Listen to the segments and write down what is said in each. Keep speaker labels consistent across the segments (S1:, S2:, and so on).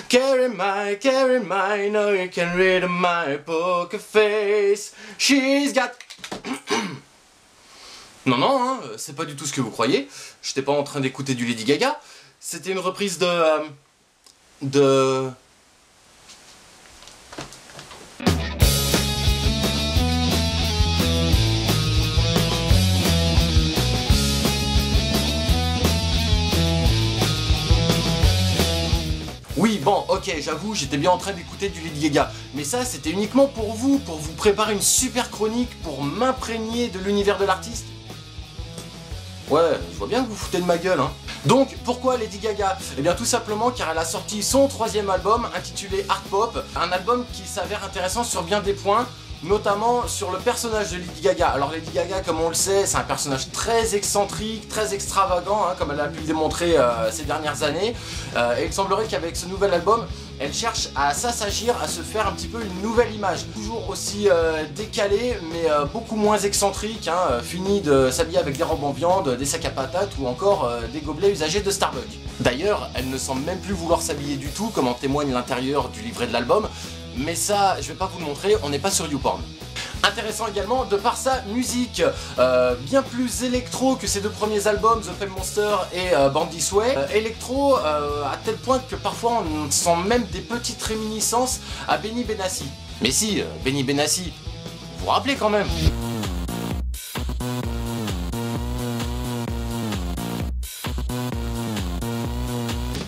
S1: Carry my, now you can read my poker face. She's got... Non, non, hein, c'est pas du tout ce que vous croyez. J'étais pas en train d'écouter du Lady Gaga. C'était une reprise de... Oui, bon, ok, j'avoue, j'étais bien en train d'écouter du Lady Gaga. Mais ça, c'était uniquement pour vous préparer une super chronique, pour m'imprégner de l'univers de l'artiste. Ouais, je vois bien que vous foutez de ma gueule, hein. Donc, pourquoi Lady Gaga? Eh bien, tout simplement car elle a sorti son 3e album, intitulé Art Pop. Un album qui s'avère intéressant sur bien des points, notamment sur le personnage de Lady Gaga. Alors Lady Gaga, comme on le sait, c'est un personnage très excentrique, très extravagant, hein, comme elle a pu le démontrer ces dernières années. Et il semblerait qu'avec ce nouvel album, elle cherche à s'assagir, à se faire un petit peu une nouvelle image. Toujours aussi décalée, mais beaucoup moins excentrique, hein, fini de s'habiller avec des robes en viande, des sacs à patates ou encore des gobelets usagés de Starbucks. D'ailleurs, elle ne semble même plus vouloir s'habiller du tout, comme en témoigne l'intérieur du livret de l'album. Mais ça, je vais pas vous le montrer, on n'est pas sur YouPorn. Intéressant également de par sa musique, bien plus électro que ses 2 premiers albums, The Fame Monster et Born This Way. Électro à tel point que parfois on sent même des petites réminiscences à Benny Benassi. Mais si, Benny Benassi, vous vous rappelez quand même.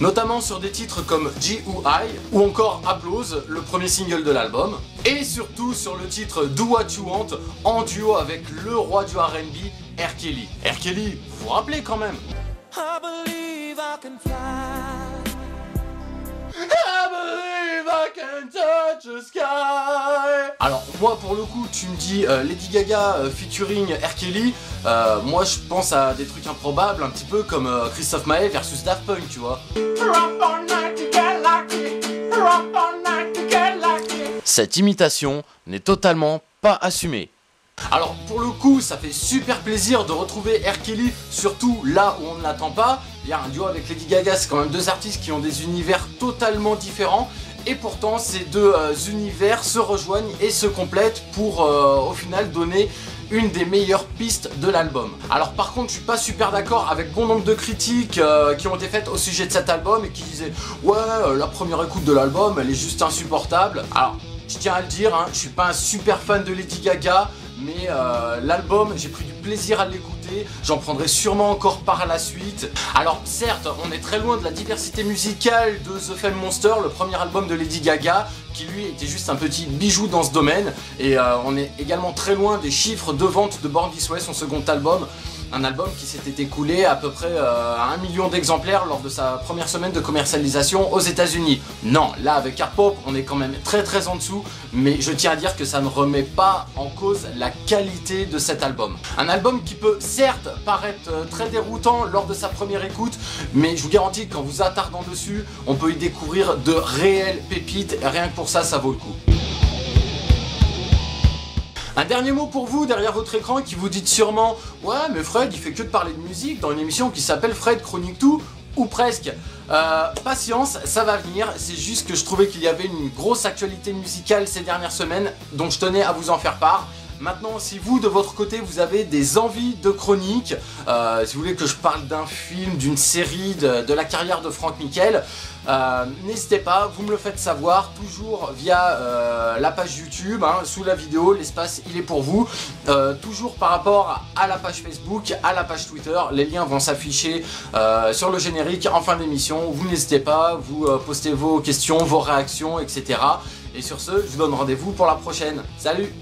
S1: Notamment sur des titres comme G.U.I. ou encore Applause, le premier single de l'album, et surtout sur le titre Do What You Want en duo avec le roi du R&B, R. Kelly. R. Kelly, vous vous rappelez quand même. I believe I can fly. I believe I can touch the sky. Alors moi pour le coup tu me dis Lady Gaga featuring R. Kelly, moi je pense à des trucs improbables, un petit peu comme Christophe Maé versus Daft Punk, tu vois. Cette imitation n'est totalement pas assumée. Alors pour le coup ça fait super plaisir de retrouver R. Kelly, surtout là où on ne l'attend pas. Il y a un duo avec Lady Gaga, c'est quand même 2 artistes qui ont des univers totalement différents. Et pourtant ces 2 univers se rejoignent et se complètent pour au final donner une des meilleures pistes de l'album. Alors par contre je suis pas super d'accord avec bon nombre de critiques qui ont été faites au sujet de cet album et qui disaient ouais la première écoute de l'album elle est juste insupportable. Alors je tiens à le dire, hein, je suis pas un super fan de Lady Gaga, mais l'album, j'ai pris du plaisir à l'écouter, j'en prendrai sûrement encore par la suite. Alors certes, on est très loin de la diversité musicale de The Fame Monster, le premier album de Lady Gaga, qui lui était juste un petit bijou dans ce domaine, et on est également très loin des chiffres de vente de Born This Way, son second album. Un album qui s'était écoulé à peu près à 1 million d'exemplaires lors de sa première semaine de commercialisation aux États-Unis. Non, là avec Art Pop, on est quand même très en dessous, mais je tiens à dire que ça ne remet pas en cause la qualité de cet album. Un album qui peut certes paraître très déroutant lors de sa première écoute, mais je vous garantis que quand vous attardant dessus, on peut y découvrir de réelles pépites, et rien que pour ça, ça vaut le coup. Un dernier mot pour vous derrière votre écran qui vous dites sûrement « Ouais mais Fred il fait que de parler de musique dans une émission qui s'appelle Fred Chronique Tout » ou presque. Patience, ça va venir, c'est juste que je trouvais qu'il y avait une grosse actualité musicale ces dernières semaines, donc je tenais à vous en faire part. Maintenant, si vous, de votre côté, vous avez des envies de chronique, si vous voulez que je parle d'un film, d'une série, de la carrière de Franck Miquel, n'hésitez pas, vous me le faites savoir, toujours via la page YouTube, hein, sous la vidéo, l'espace il est pour vous, toujours par rapport à la page Facebook, à la page Twitter, les liens vont s'afficher sur le générique en fin d'émission, vous n'hésitez pas, vous postez vos questions, vos réactions, etc. Et sur ce, je vous donne rendez-vous pour la prochaine. Salut!